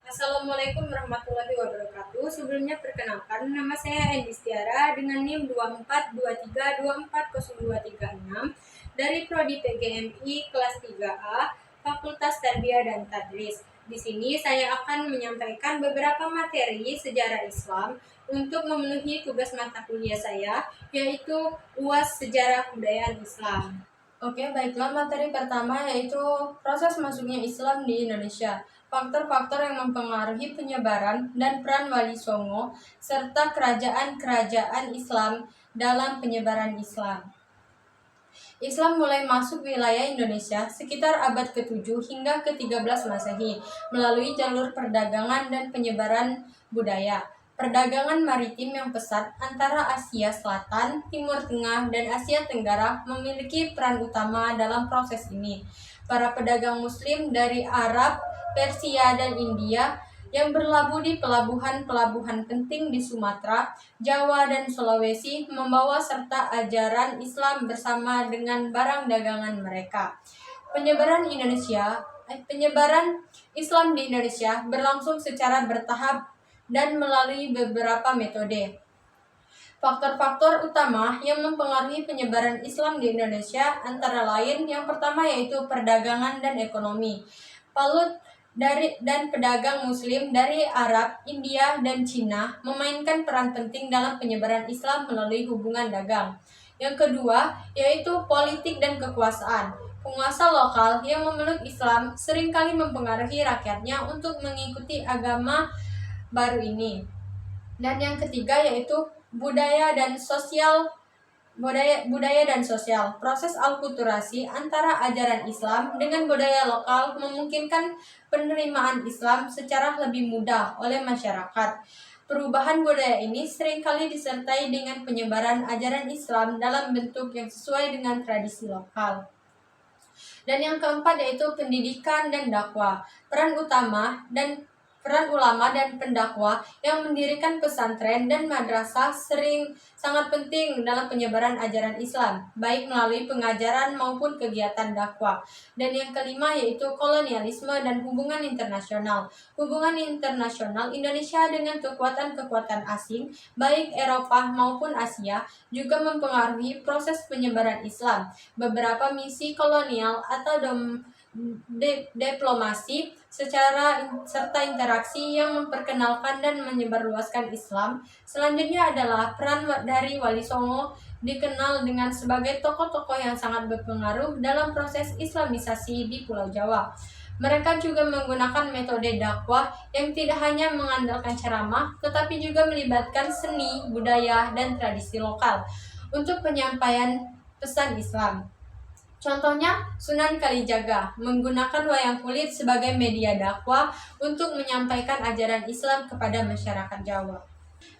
Assalamualaikum warahmatullahi wabarakatuh. Sebelumnya perkenalkan, nama saya Endi Stiara dengan NIM 2423240236 dari Prodi PGMI kelas 3A, Fakultas Tarbiyah dan Tadris. Di sini saya akan menyampaikan beberapa materi sejarah Islam untuk memenuhi tugas mata kuliah saya, yaitu UAS Sejarah Kebudayaan Islam. Oke, baiklah, materi pertama yaitu proses masuknya Islam di Indonesia. Faktor-faktor yang mempengaruhi penyebaran dan peran Wali Songo serta kerajaan-kerajaan Islam dalam penyebaran Islam. Islam mulai masuk wilayah Indonesia sekitar abad ke-7 hingga ke-13 Masehi melalui jalur perdagangan dan penyebaran budaya. Perdagangan maritim yang pesat antara Asia Selatan, Timur Tengah, dan Asia Tenggara memiliki peran utama dalam proses ini. Para pedagang Muslim dari Arab, Persia, dan India yang berlabuh di pelabuhan-pelabuhan penting di Sumatera, Jawa, dan Sulawesi membawa serta ajaran Islam bersama dengan barang dagangan mereka. Penyebaran Islam di Indonesia berlangsung secara bertahap dan melalui beberapa metode. Faktor-faktor utama yang mempengaruhi penyebaran Islam di Indonesia antara lain yang pertama yaitu perdagangan dan ekonomi. Palut dan pedagang Muslim dari Arab, India, dan Cina memainkan peran penting dalam penyebaran Islam melalui hubungan dagang. Yang kedua yaitu politik dan kekuasaan. Penguasa lokal yang memeluk Islam seringkali mempengaruhi rakyatnya untuk mengikuti agama baru ini. Dan yang ketiga yaitu budaya dan sosial. Proses alkulturasi antara ajaran Islam dengan budaya lokal memungkinkan penerimaan Islam secara lebih mudah oleh masyarakat. Perubahan budaya ini seringkali disertai dengan penyebaran ajaran Islam dalam bentuk yang sesuai dengan tradisi lokal. Dan yang keempat yaitu pendidikan dan dakwah. Peran ulama dan pendakwa yang mendirikan pesantren dan madrasah sangat penting dalam penyebaran ajaran Islam, baik melalui pengajaran maupun kegiatan dakwah. Dan yang kelima yaitu kolonialisme dan hubungan internasional. Hubungan internasional Indonesia dengan kekuatan-kekuatan asing, baik Eropa maupun Asia, juga mempengaruhi proses penyebaran Islam. Beberapa misi kolonial atau diplomasi serta interaksi yang memperkenalkan dan menyebarluaskan Islam. Selanjutnya adalah peran dari Wali Songo, dikenal dengan sebagai tokoh-tokoh yang sangat berpengaruh dalam proses Islamisasi di Pulau Jawa. Mereka juga menggunakan metode dakwah yang tidak hanya mengandalkan ceramah, tetapi juga melibatkan seni, budaya, dan tradisi lokal untuk penyampaian pesan Islam. Contohnya, Sunan Kalijaga menggunakan wayang kulit sebagai media dakwah untuk menyampaikan ajaran Islam kepada masyarakat Jawa.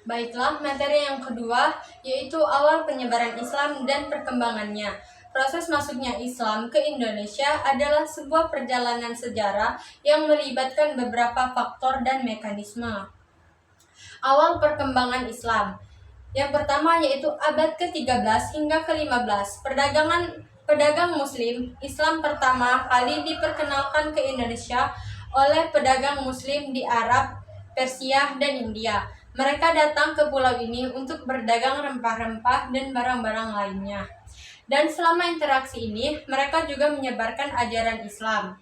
Baiklah, materi yang kedua yaitu awal penyebaran Islam dan perkembangannya. Proses masuknya Islam ke Indonesia adalah sebuah perjalanan sejarah yang melibatkan beberapa faktor dan mekanisme. Awal perkembangan Islam. Yang pertama yaitu abad ke-13 hingga ke-15. Pedagang Muslim Islam pertama kali diperkenalkan ke Indonesia oleh pedagang Muslim di Arab, Persia, dan India. Mereka datang ke pulau ini untuk berdagang rempah-rempah dan barang-barang lainnya. Dan selama interaksi ini, mereka juga menyebarkan ajaran Islam.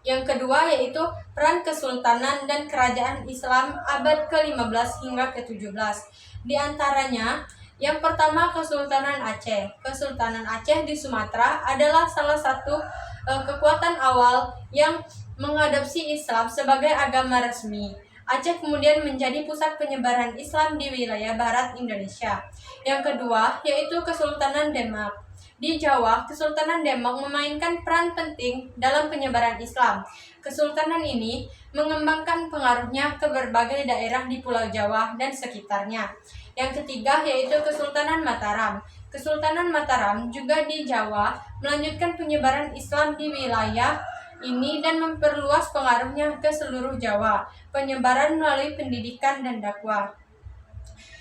Yang kedua yaitu peran kesultanan dan kerajaan Islam abad ke-15 hingga ke-17. Di antaranya, yang pertama Kesultanan Aceh. Kesultanan Aceh di Sumatera adalah salah satu kekuatan awal yang mengadopsi Islam sebagai agama resmi. Aceh kemudian menjadi pusat penyebaran Islam di wilayah barat Indonesia. Yang kedua yaitu Kesultanan Demak. Di Jawa, Kesultanan Demak memainkan peran penting dalam penyebaran Islam. Kesultanan ini mengembangkan pengaruhnya ke berbagai daerah di Pulau Jawa dan sekitarnya. Yang ketiga yaitu Kesultanan Mataram. Kesultanan Mataram juga di Jawa melanjutkan penyebaran Islam di wilayah ini dan memperluas pengaruhnya ke seluruh Jawa. Penyebaran melalui pendidikan dan dakwah.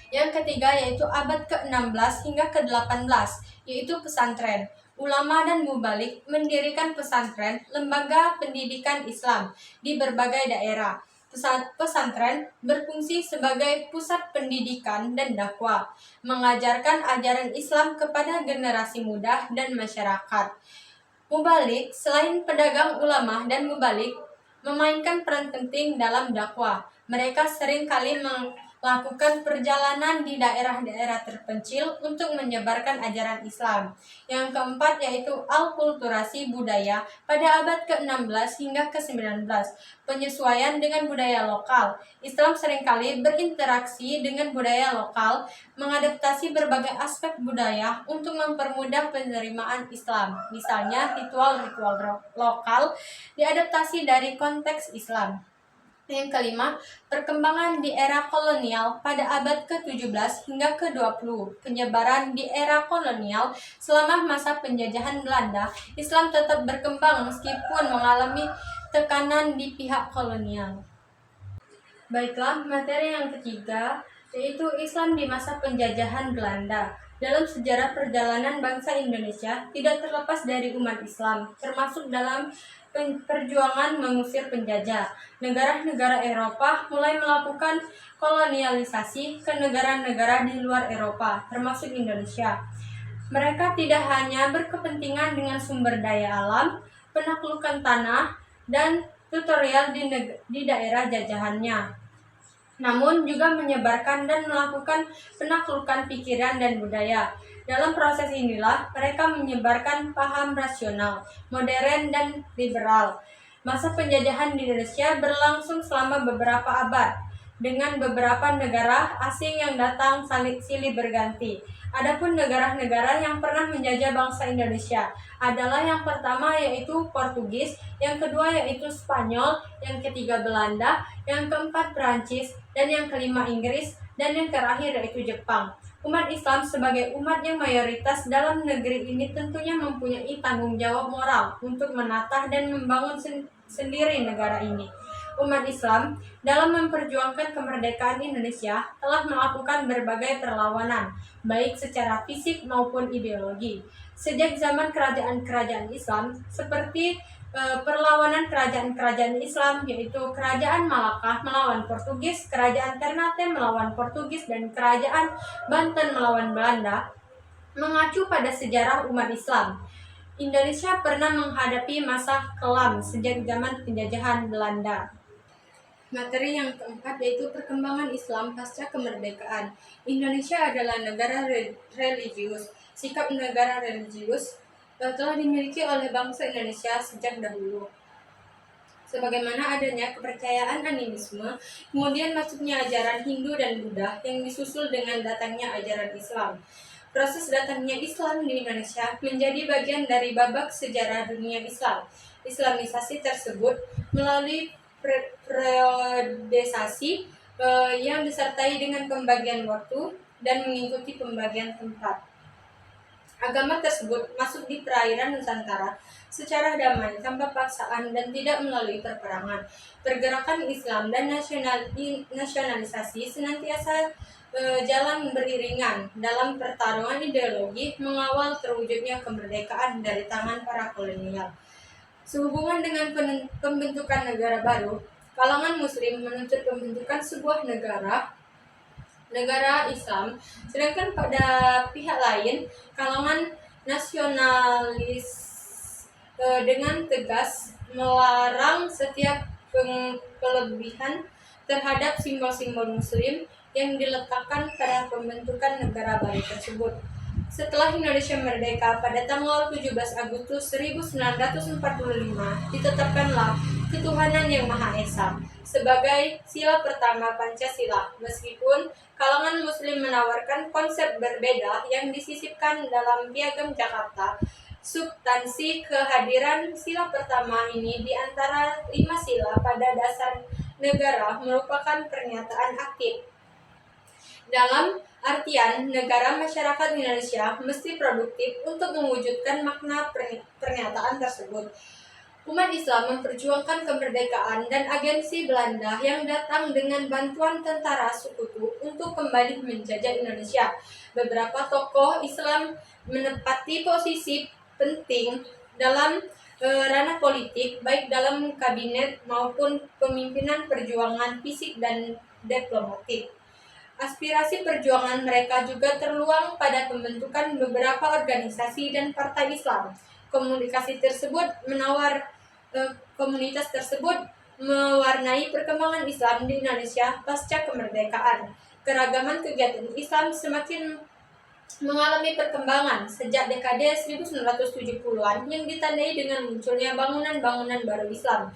Yang ketiga yaitu abad ke-16 hingga ke-18, yaitu pesantren. ulama dan mubalik mendirikan pesantren, lembaga pendidikan Islam di berbagai daerah. Pesantren berfungsi sebagai pusat pendidikan dan dakwah, mengajarkan ajaran Islam kepada generasi muda dan masyarakat. Mubalik, selain pedagang ulama dan mubalik, memainkan peran penting dalam dakwah. Mereka seringkali melakukan perjalanan di daerah-daerah terpencil untuk menyebarkan ajaran Islam. Yang keempat yaitu alkulturasi budaya pada abad ke-16 hingga ke-19. Penyesuaian dengan budaya lokal. Islam seringkali berinteraksi dengan budaya lokal, mengadaptasi berbagai aspek budaya untuk mempermudah penerimaan Islam. Misalnya ritual-ritual lokal diadaptasi dari konteks Islam. Yang kelima, perkembangan di era kolonial pada abad ke-17 hingga ke-20. Penyebaran di era kolonial selama masa penjajahan Belanda, Islam tetap berkembang meskipun mengalami tekanan di pihak kolonial. Baiklah, materi yang ketiga yaitu Islam di masa penjajahan Belanda. Dalam sejarah perjalanan bangsa Indonesia tidak terlepas dari umat Islam, termasuk dalam perjuangan mengusir penjajah. Negara-negara Eropa mulai melakukan kolonialisasi ke negara-negara di luar Eropa, termasuk Indonesia. Mereka tidak hanya berkepentingan dengan sumber daya alam, penaklukan tanah, dan tutorial di daerah jajahannya, namun juga menyebarkan dan melakukan penaklukan pikiran dan budaya. Dalam proses inilah mereka menyebarkan paham rasional, modern, dan liberal. Masa penjajahan di Indonesia berlangsung selama beberapa abad, dengan beberapa negara asing yang datang silih berganti. Adapun negara-negara yang pernah menjajah bangsa Indonesia adalah yang pertama yaitu Portugis, yang kedua yaitu Spanyol, yang ketiga Belanda, yang keempat Perancis, dan yang kelima Inggris, dan yang terakhir yaitu Jepang. Umat Islam sebagai umat yang mayoritas dalam negeri ini tentunya mempunyai tanggung jawab moral untuk menata dan membangun sendiri negara ini. Umat Islam dalam memperjuangkan kemerdekaan Indonesia telah melakukan berbagai perlawanan, baik secara fisik maupun ideologi. Sejak zaman kerajaan-kerajaan Islam seperti perlawanan kerajaan-kerajaan Islam, yaitu Kerajaan Malaka melawan Portugis, Kerajaan Ternate melawan Portugis, dan Kerajaan Banten melawan Belanda, mengacu pada sejarah umat Islam. Indonesia pernah menghadapi masa kelam sejak zaman penjajahan Belanda. Materi yang keempat yaitu perkembangan Islam pasca kemerdekaan. Indonesia adalah negara religius. Sikap negara religius telah dimiliki oleh bangsa Indonesia sejak dahulu. Sebagaimana adanya kepercayaan animisme, kemudian masuknya ajaran Hindu dan Buddha yang disusul dengan datangnya ajaran Islam. Proses datangnya Islam di Indonesia menjadi bagian dari babak sejarah dunia Islam. Islamisasi tersebut melalui periodisasi yang disertai dengan pembagian waktu dan mengikuti pembagian tempat. Agama tersebut masuk di perairan Nusantara secara damai, tanpa paksaan, dan tidak melalui perperangan. Pergerakan Islam dan nasionalisasi senantiasa jalan beriringan dalam pertarungan ideologi mengawal terwujudnya kemerdekaan dari tangan para kolonial. Sehubungan dengan pembentukan negara baru, kalangan Muslim menuntut pembentukan sebuah negara Islam, sedangkan pada pihak lain, kalangan nasionalis dengan tegas melarang setiap kelebihan terhadap simbol-simbol Muslim yang diletakkan pada pembentukan negara baru tersebut. Setelah Indonesia merdeka pada tanggal 17 Agustus 1945, ditetapkanlah ketuhanan yang Maha Esa sebagai sila pertama Pancasila, meskipun kalangan Muslim menawarkan konsep berbeda yang disisipkan dalam Piagam Jakarta. Substansi kehadiran sila pertama ini di antara 5 sila pada dasar negara merupakan pernyataan aktif. Dalam artian, negara masyarakat Indonesia mesti produktif untuk mewujudkan makna pernyataan tersebut. Umat Islam memperjuangkan kemerdekaan dan agensi Belanda yang datang dengan bantuan tentara sekutu untuk kembali menjajah Indonesia. Beberapa tokoh Islam menempati posisi penting dalam ranah politik, baik dalam kabinet maupun pemimpinan perjuangan fisik dan diplomatik. Aspirasi perjuangan mereka juga terluang pada pembentukan beberapa organisasi dan partai Islam. Komunitas tersebut mewarnai perkembangan Islam di Indonesia pasca kemerdekaan. Keragaman kegiatan Islam semakin mengalami perkembangan sejak dekade 1970-an yang ditandai dengan munculnya bangunan-bangunan baru Islam.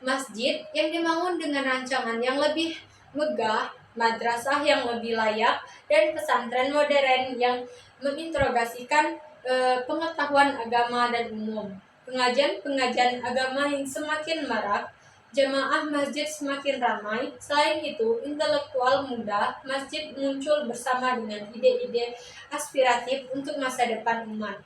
Masjid yang dibangun dengan rancangan yang lebih megah, madrasah yang lebih layak, dan pesantren modern yang menginterogasikan pengetahuan agama dan umum. Pengajian-pengajian agama yang semakin marak, jamaah masjid semakin ramai. Selain itu, intelektual muda masjid muncul bersama dengan ide-ide aspiratif untuk masa depan umat.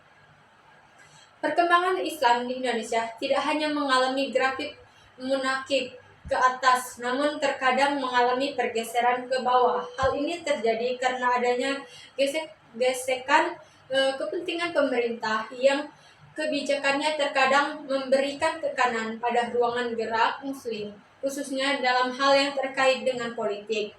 Perkembangan Islam di Indonesia tidak hanya mengalami grafik munakib ke atas, namun terkadang mengalami pergeseran ke bawah. Hal ini terjadi karena adanya gesekan kepentingan pemerintah yang kebijakannya terkadang memberikan tekanan pada ruangan gerak Muslim, khususnya dalam hal yang terkait dengan politik.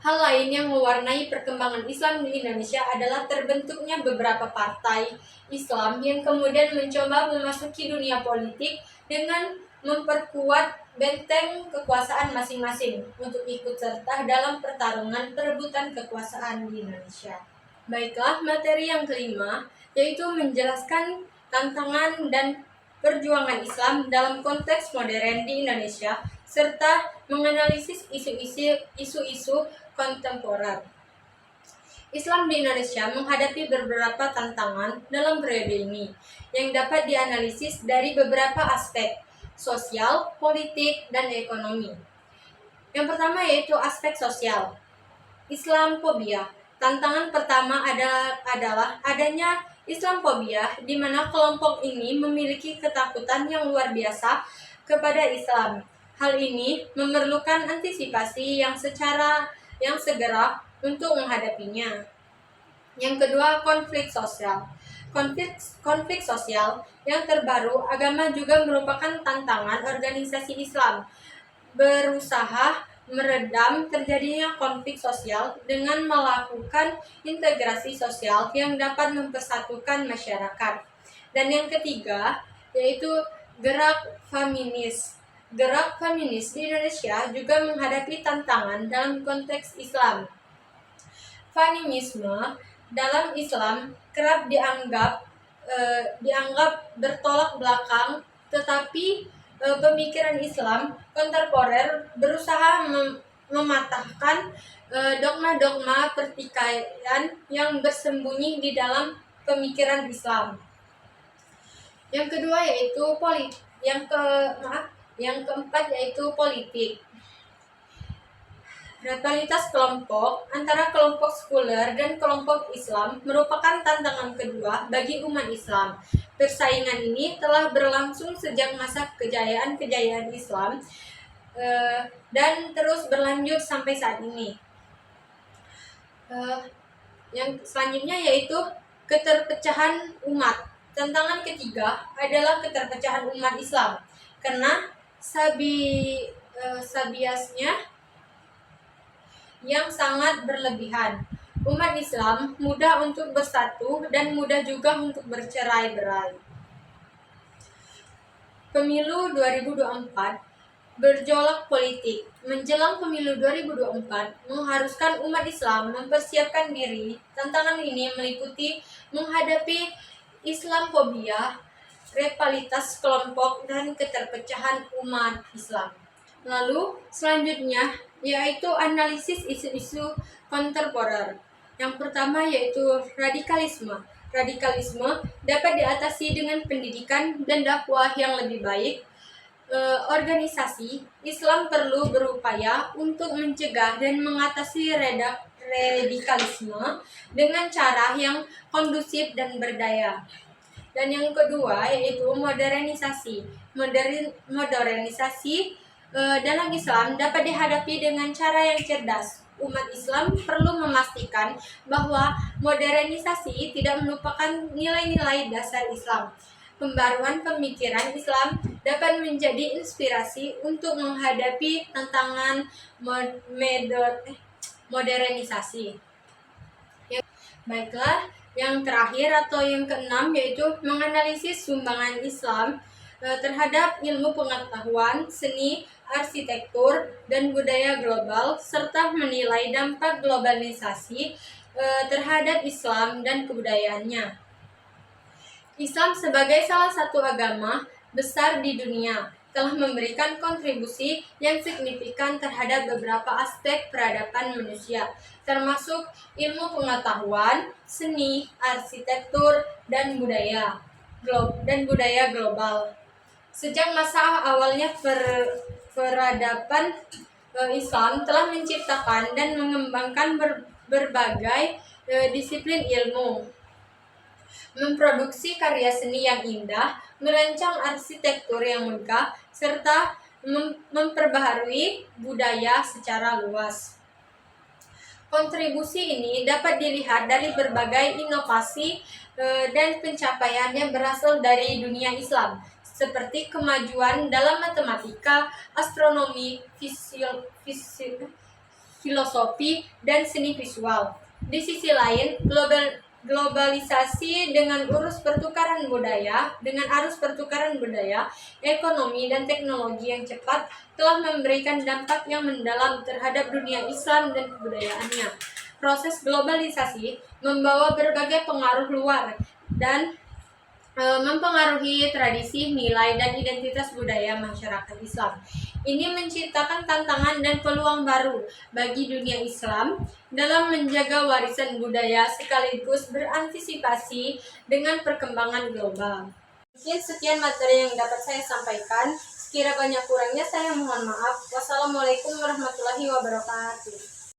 Hal lain yang mewarnai perkembangan Islam di Indonesia adalah terbentuknya beberapa partai Islam yang kemudian mencoba memasuki dunia politik dengan memperkuat benteng kekuasaan masing-masing untuk ikut serta dalam pertarungan perebutan kekuasaan di Indonesia. Baiklah, materi yang kelima yaitu menjelaskan tantangan dan perjuangan Islam dalam konteks modern di Indonesia serta menganalisis isu-isu kontemporer. Islam di Indonesia menghadapi beberapa tantangan dalam periode ini yang dapat dianalisis dari beberapa aspek, sosial, politik, dan ekonomi. Yang pertama yaitu aspek sosial. Islamfobia. Tantangan pertama adalah adanya Islamfobia, di mana kelompok ini memiliki ketakutan yang luar biasa kepada Islam. Hal ini memerlukan antisipasi yang segera untuk menghadapinya. Yang kedua, konflik sosial. Konflik sosial yang terbaru, agama juga merupakan tantangan organisasi Islam berusaha meredam terjadinya konflik sosial dengan melakukan integrasi sosial yang dapat mempersatukan masyarakat. Dan yang ketiga yaitu gerak feminis. Gerak feminis di Indonesia juga menghadapi tantangan dalam konteks Islam. Feminisme dalam Islam kerap dianggap bertolak belakang, tetapi pemikiran Islam kontemporer berusaha mematahkan dogma-dogma pertikaian yang bersembunyi di dalam pemikiran Islam. Yang kedua yaitu yang keempat yaitu politik. Rivalitas kelompok antara kelompok sekuler dan kelompok Islam merupakan tantangan kedua bagi umat Islam. Persaingan ini telah berlangsung sejak masa kejayaan Islam dan terus berlanjut sampai saat ini. Yang selanjutnya yaitu keterpecahan umat. Tantangan ketiga adalah keterpecahan umat Islam karena sabiasnya yang sangat berlebihan. Umat Islam mudah untuk bersatu dan mudah juga untuk bercerai-berai. Pemilu 2024 berjolak politik. Menjelang pemilu 2024 mengharuskan umat Islam mempersiapkan diri. Tantangan ini meliputi menghadapi Islamfobia, rivalitas kelompok, dan keterpecahan umat Islam. Lalu selanjutnya yaitu analisis isu-isu kontemporer. Yang pertama yaitu radikalisme. Radikalisme dapat diatasi dengan pendidikan dan dakwah yang lebih baik. Organisasi Islam perlu berupaya untuk mencegah dan mengatasi radikalisme dengan cara yang kondusif dan berdaya. Dan yang kedua yaitu modernisasi. Modernisasi dalam Islam dapat dihadapi dengan cara yang cerdas. umat Islam perlu memastikan bahwa modernisasi tidak melupakan nilai-nilai dasar Islam. Pembaruan pemikiran Islam dapat menjadi inspirasi untuk menghadapi tantangan modernisasi. Baiklah, yang terakhir atau yang keenam yaitu menganalisis sumbangan Islam terhadap ilmu pengetahuan, seni, arsitektur, dan budaya global, serta menilai dampak globalisasi terhadap Islam dan kebudayaannya. Islam sebagai salah satu agama besar di dunia telah memberikan kontribusi yang signifikan terhadap beberapa aspek peradaban manusia, termasuk ilmu pengetahuan, seni, arsitektur, dan budaya global. Sejak masa awalnya peradaban Islam telah menciptakan dan mengembangkan berbagai disiplin ilmu, memproduksi karya seni yang indah, merancang arsitektur yang megah, serta memperbaharui budaya secara luas. Kontribusi ini dapat dilihat dari berbagai inovasi dan pencapaian yang berasal dari dunia Islam, seperti kemajuan dalam matematika, astronomi, filosofi, dan seni visual. Di sisi lain, globalisasi dengan arus pertukaran budaya, ekonomi, dan teknologi yang cepat telah memberikan dampak yang mendalam terhadap dunia Islam dan kebudayaannya. Proses globalisasi membawa berbagai pengaruh luar dan mempengaruhi tradisi, nilai, dan identitas budaya masyarakat Islam. Ini menciptakan tantangan dan peluang baru bagi dunia Islam dalam menjaga warisan budaya sekaligus berantisipasi dengan perkembangan global. Mungkin sekian materi yang dapat saya sampaikan. Sekira banyak kurangnya saya mohon maaf. Wassalamualaikum warahmatullahi wabarakatuh.